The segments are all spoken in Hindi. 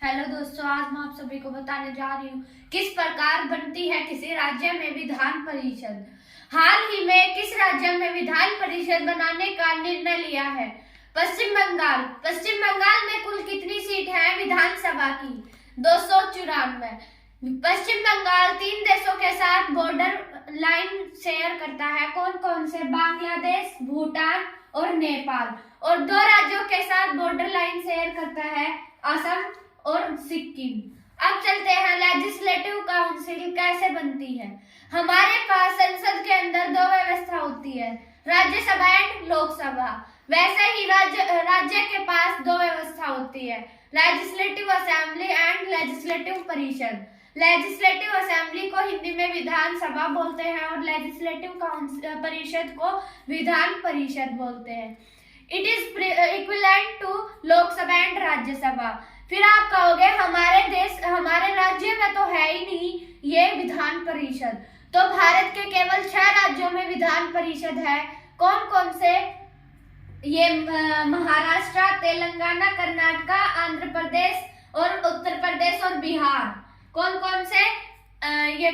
हेलो दोस्तों, आज मैं आप सभी को बताने जा रही हूँ किस प्रकार बनती है किसी राज्य में विधान परिषद। हाल ही में किस राज्य में विधान परिषद बनाने का निर्णय लिया है? पश्चिम बंगाल। पश्चिम बंगाल में कुल कितनी सीट है विधानसभा की? 294। पश्चिम बंगाल 3 देशों के साथ बॉर्डर लाइन शेयर करता है। कौन कौन से? बांग्लादेश, भूटान और नेपाल। और 2 राज्यों के साथ बॉर्डर लाइन शेयर करता है, असम और सिक्किम। अब चलते हैं लेजिस्लेटिव काउंसिल कैसे बनती है। हमारे पास संसद के अंदर 2 व्यवस्था होती है, राज्यसभा एंड लोकसभा। वैसे ही राज्य के पास 2 व्यवस्था होती है, लेजिस्लेटिव असेंबली एंड लेजिस्लेटिव परिषद। लेजिस्लेटिव असेंबली को हिंदी में विधानसभा बोलते हैं और लेजिस्लेटिव परिषद को विधान परिषद बोलते हैं। It is equivalent to Lok Sabha and Rajya Sabha. फिर आप कहोगे हमारे राज्य में तो है ही नहीं ये विधान परिषद। तो भारत के केवल 6 राज्यों में विधान परिषद है। कौन कौन से? ये महाराष्ट्र, तेलंगाना, कर्नाटक, आंध्र प्रदेश और उत्तर प्रदेश और बिहार। कौन कौन से?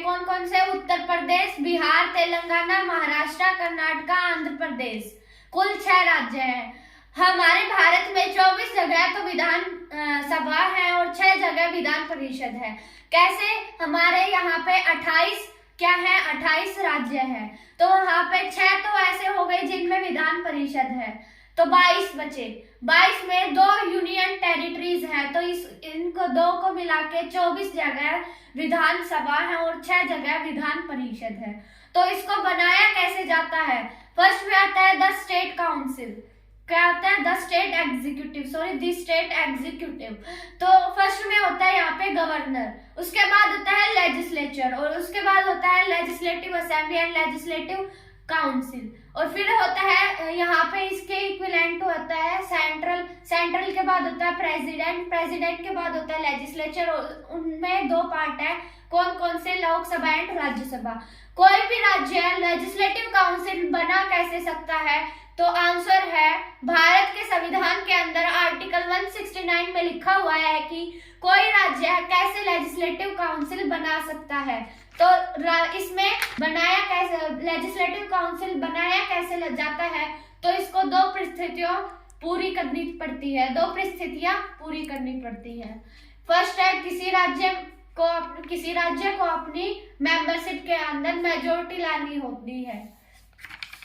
कौन कौन से? उत्तर प्रदेश, बिहार, तेलंगाना, महाराष्ट्र, कर्नाटक, आंध्र प्रदेश। कुल 6 राज्य हैं। हमारे भारत में 24 जगह तो विधान सभा है और 6 जगह विधान परिषद है। कैसे? हमारे यहाँ पे 28 राज्य हैं, तो वहाँ पे 6 तो ऐसे हो गए जिनमें विधान परिषद है, तो 22 बचे। 22 में 2 यूनियन टेरिटरीज है, तो इनको 2 को मिला के 24 जगह विधान सभा है और 6 जगह विधान परिषद है। तो इसको बनाया कैसे जाता है? फर्स्ट में आता है द स्टेट काउंसिल। क्या होता है? The state executive. तो फर्स्ट में होता है यहाँ पे गवर्नर, उसके बाद होता है लेजिस्लेचर और उसके बाद होता है legislative assembly and legislative council. और फिर होता है यहाँ पे इसके इक्विवेलेंट होता है सेंट्रल के बाद होता है प्रेसिडेंट के बाद होता है लेजिस्लेचर। और उनमें 2 पार्ट है, कौन कौन से? लोकसभा एंड राज्यसभा। कोई भी राज्य लेजिस्लेटिव काउंसिल बना कैसे सकता है? तो आंसर है, भारत के संविधान के अंदर आर्टिकल 169 में लिखा हुआ है कि कोई राज्य कैसे लेजिस्लेटिव काउंसिल बना सकता है। तो इसमें बनाया कैसे, लेजिस्लेटिव काउंसिल बनाया कैसे जाता है? तो इसको 2 परिस्थितियां पूरी करनी पड़ती है। फर्स्ट है किसी राज्य को अपनी मेंबरशिप के अंदर मेजोरिटी लानी होती है।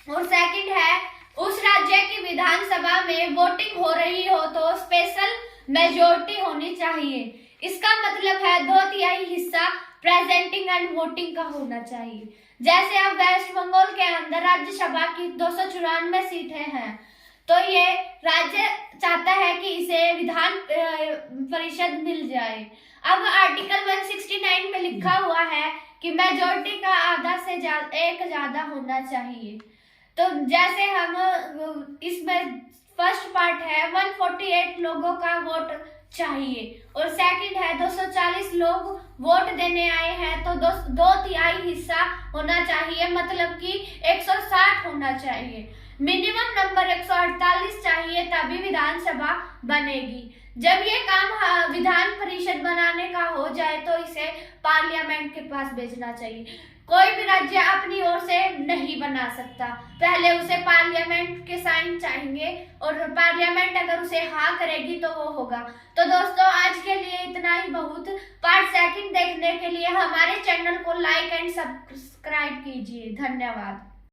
और सेकंड है उस राज्य की विधानसभा में वोटिंग हो रही हो तो स्पेशल मेजोरिटी होनी चाहिए। इसका मतलब है 2/3 हिस्सा प्रेजेंटिंग एंड वोटिंग का होना चाहिए। जैसे अब वेस्ट बंगाल के अंदर राज्यसभा की 294 सीटें हैं, तो ये राज्य चाहता है कि इसे विधान परिषद मिल जाए। अब आर्टिकल 169 में लिखा हुआ है कि मेजोरिटी का आधा से ज्यादा होना चाहिए। तो जैसे हम इसमें फर्स्ट पार्ट है 148 लोगों का वोट चाहिए और सेकंड है 240 लोग वोट देने आए हैं, तो 2/3 हिस्सा होना चाहिए, मतलब कि 160 होना चाहिए। मिनिमम नंबर 148 चाहिए, तभी विधानसभा बनेगी। जब ये काम विधान परिषद बनाने का हो जाए तो इसे पार्लियामेंट के पास भेजना चाहिए। कोई भी राज्य अपनी ओर से नहीं बना सकता, पहले उसे पार्लियामेंट के साइन चाहिए और पार्लियामेंट अगर उसे हाँ करेगी तो वो होगा। तो दोस्तों, आज के लिए इतना ही बहुत। पार्ट 2 देखने के लिए हमारे चैनल को लाइक एंड सब्सक्राइब कीजिए। धन्यवाद।